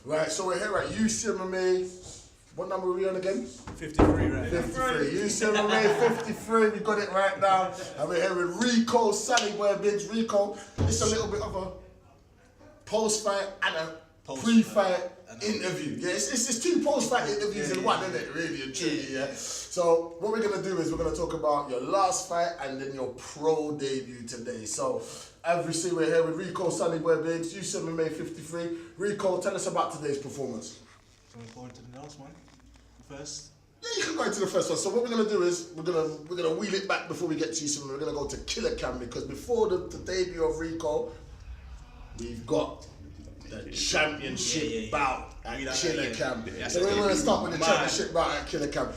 Right, so we're here at UCMMA. What number are we on again? 53 right 53. UCMMA 53, we got it right now. And we're here with Rico SunnyBoy Biggs. Rico, it's a little bit of a post-fight and a pre-fight interview. Yeah, it's two post-fight interviews in one, isn't it? Really and truly, yeah. So what we're gonna do is we're gonna talk about your last fight and then your pro debut today. So as we see, we're here with Rico SunnyBoy Biggs, UCMMA 53. Rico, tell us about today's performance. So we're going to the last one first. Yeah, you can go into the first one. So what we're gonna do is we're gonna wheel it back before we get to UCMMA. We're gonna go to Killer Cam because before the debut of Rico, we've got the championship bout at Killer Cam. So we're going to start with the championship bout at Killer Cam.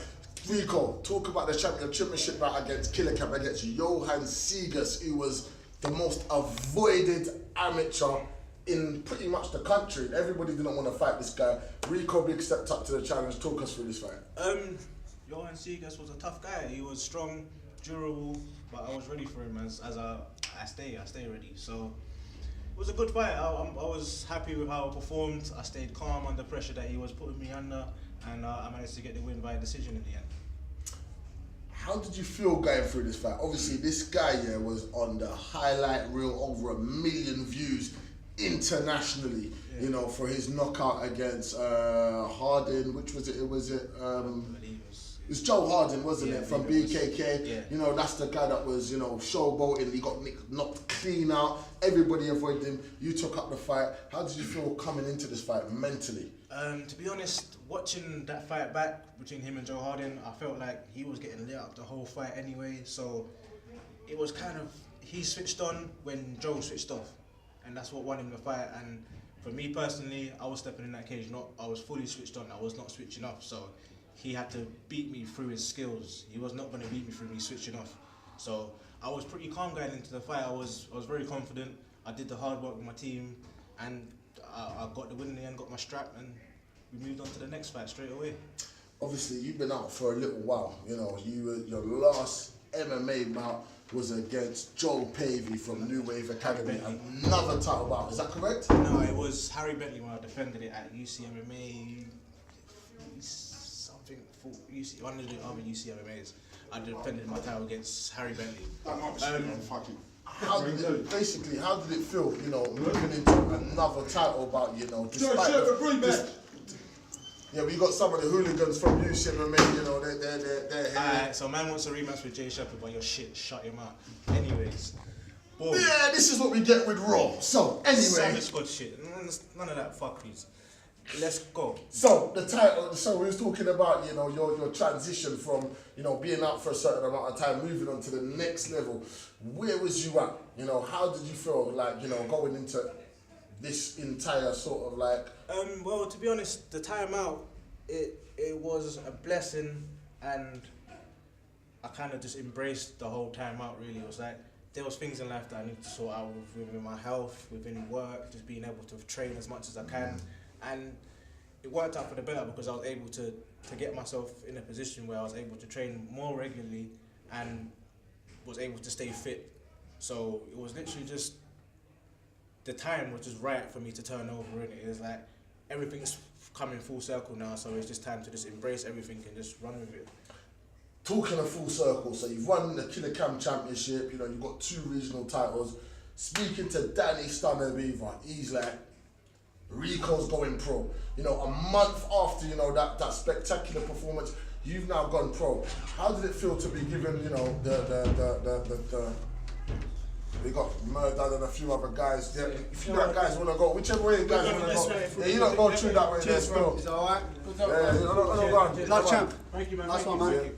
Rico, talk about the championship bout against Killer Cam against Johan Segas, who was the most avoided amateur in pretty much the country. Everybody didn't want to fight this guy. Rico Big stepped up to the challenge. Talk us through this fight. Johan Segas was a tough guy. He was strong, durable, but I was ready for him I stay ready. So it was a good fight. I was happy with how I performed. I stayed calm under pressure that he was putting me under, and I managed to get the win by decision in the end. How did you feel going through this fight? Obviously, this guy here was on the highlight reel, over 1 million views internationally. Yeah. You know, for his knockout against Hardin. Which was it? I believe it was Joe Hardin, wasn't it? From BKK. Yeah. You know, that's the guy that was, you know, showboating. He got knocked clean out. Everybody avoided him. You took up the fight. How did you feel coming into this fight mentally? To be honest, watching that fight back between him and Joe Hardin, I felt like he was getting lit up the whole fight anyway. So it was kind of, he switched on when Joe switched off. And that's what won him the fight. And for me personally, I was stepping in that cage. I was fully switched on. I was not switching off. So he had to beat me through his skills. He was not going to beat me through me switching off. So I was pretty calm going into the fight. I was very confident. I did the hard work with my team, and I got the win in the end, got my strap, and we moved on to the next fight straight away. Obviously, you've been out for a little while. You know, your last MMA bout was against Joel Pavey from New Wave Academy. Another title bout, is that correct? No, it was Harry Bentley when I defended it at UCMMA. One of the other UCMMAs. I defended my title against Harry Bentley. How did it feel, you know, moving into another title bout, you know, despite yeah, we got some of the hooligans from UCMMA, you know, they're here. Alright, so man wants a rematch with Jay Shepherd, but your shit, shut him out. Anyways. Boom. Yeah, this is what we get with Raw. So, anyway. Savage Squad shit. None of that fuckeries. Let's go. So the title. So we was talking about, you know, your transition from, you know, being out for a certain amount of time, moving on to the next level. Where was you at? You know, how did you feel like, you know, going into this entire sort of like? Well, to be honest, the time out, it was a blessing, and I kind of just embraced the whole time out. Really, it was like there was things in life that I need to sort out within my health, within work, just being able to train as much as I can. And it worked out for the better because I was able to get myself in a position where I was able to train more regularly and was able to stay fit. So it was literally just, the time was just right for me to turn over, and it was like everything's coming full circle now, so it's just time to just embrace everything and just run with it. Talking of full circle, so you've won the Killer Cam Championship, you know, you've got 2 regional titles. Speaking to Danny Stunner Beaver, he's like, Rico's going pro. You know, a month after, you know, that spectacular performance, you've now gone pro. How did it feel to be given, you know, the we got Murder and a few other guys. Yeah, if you guys want to go, whichever way you guys want to go. Yeah, you don't go through that way. Cheers, bro. Is that alright? Yeah, no, Love champ. Thank you, man. That's one, man.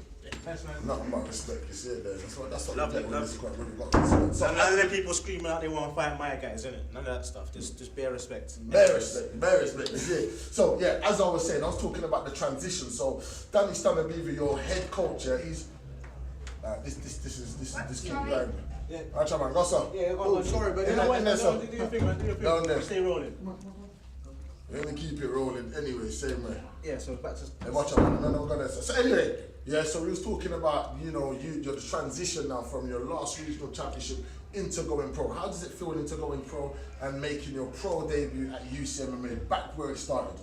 Thanks, man. Nothing but respect, you see it there. That's what Love we it, get love with this it. squad. We've got respect. So, None of the people screaming out they want to fight my guys, innit? None of that stuff. Just bare respect. Bare respect, yeah. So yeah, as I was saying, I was talking about the transition. So Danny Stunner Beaver, your head coach, yeah, he's this keep going. Yeah. Alright, man, go sir. Yeah, go on. Sorry, but Do your thing, man. Do your thing. Down there. Stay rolling. We're gonna keep it rolling anyway, same way. Yeah, so back to... Hey, watch out, man. I'm gonna... So anyway, yeah, so we was talking about, you know, your transition now from your last regional championship into going pro. How does it feel into going pro and making your pro debut at UCMMA, back where it started?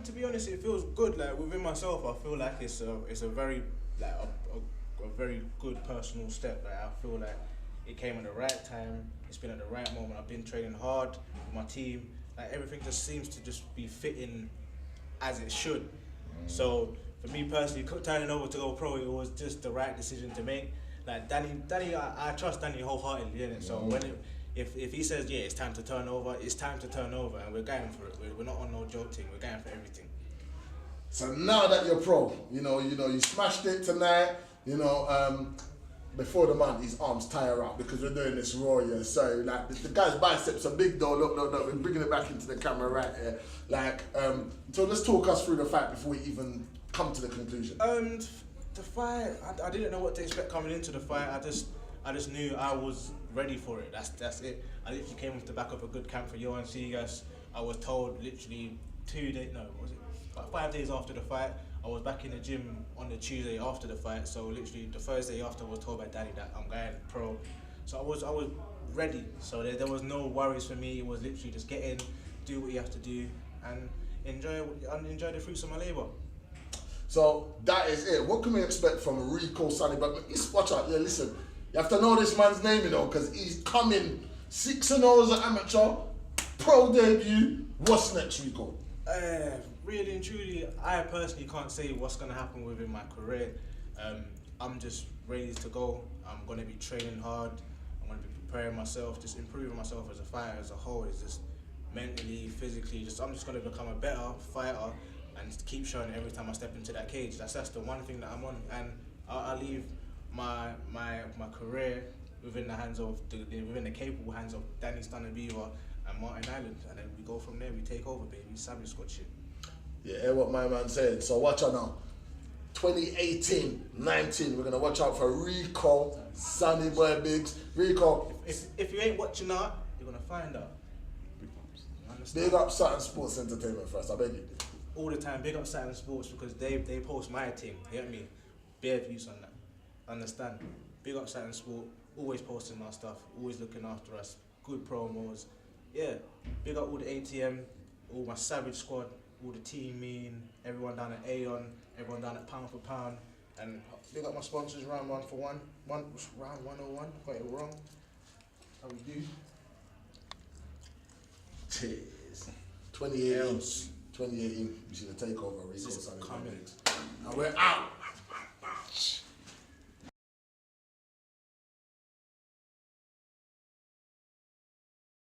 To be honest, it feels good. Like within myself, I feel like it's a very like a very good personal step. Like I feel like it came at the right time. It's been at the right moment. I've been training hard with my team. Like everything just seems to just be fitting as it should. So for me personally, turning over to go pro, it was just the right decision to make. Like Danny, I trust Danny wholeheartedly, innit? So when if he says yeah, it's time to turn over, it's time to turn over, and we're going for it. We're not on no joke thing. We're going for everything. So now that you're pro, you smashed it tonight. Before the man, his arms tire out because we're doing this raw, yeah. So like the guy's biceps are big though. Look, we're bringing it back into the camera right here. Like, so let's talk us through the fight before we even come to the conclusion. The fight, I didn't know what to expect coming into the fight. I just knew I was ready for it. That's it. I literally came off the back of a good camp for Johan Segas. I was told literally 5 days after the fight. I was back in the gym on the Tuesday after the fight. So literally the Thursday after, I was told by Daddy that I'm going pro. So I was ready. So there was no worries for me. It was literally just get in, do what you have to do, and enjoy the fruits of my labour. So that is it. What can we expect from Rico SunnyBoy? Watch out, yeah, listen. You have to know this man's name, because he's coming 6-0 as an amateur, pro debut. What's next, Rico? Really and truly, I personally can't say what's going to happen within my career. I'm just ready to go. I'm going to be training hard. I'm going to be preparing myself, just improving myself as a fighter as a whole. It's just mentally, physically, I'm just going to become a better fighter and keep showing it every time I step into that cage. That's the one thing that I'm on, and I'll leave my career within the capable hands of Danny SunnyBoy and Martin Island, and then we go from there. We take over, baby. Savage Squad shit. Yeah, hear what my man said. So watch out now. 2018-19, we're gonna watch out for Rico SunnyBoy Biggs. Rico, if you ain't watching out, you're gonna find out. Big up Saturn Sports Entertainment first, I beg you. All the time, big up Saturn Sports because they post my team. You get me? Bare views on that. Understand? Big up Saturn Sport. Always posting our stuff. Always looking after us. Good promos. Yeah. Big up all the ATM, all my Savage Squad, all the team mean, everyone down at Aeon, everyone down at Pound for Pound, and big up my sponsors, round 141, round 101. Got it wrong. How we do? Cheers. 2018. You see the takeover, Rico SunnyBoy Biggs. And we're out.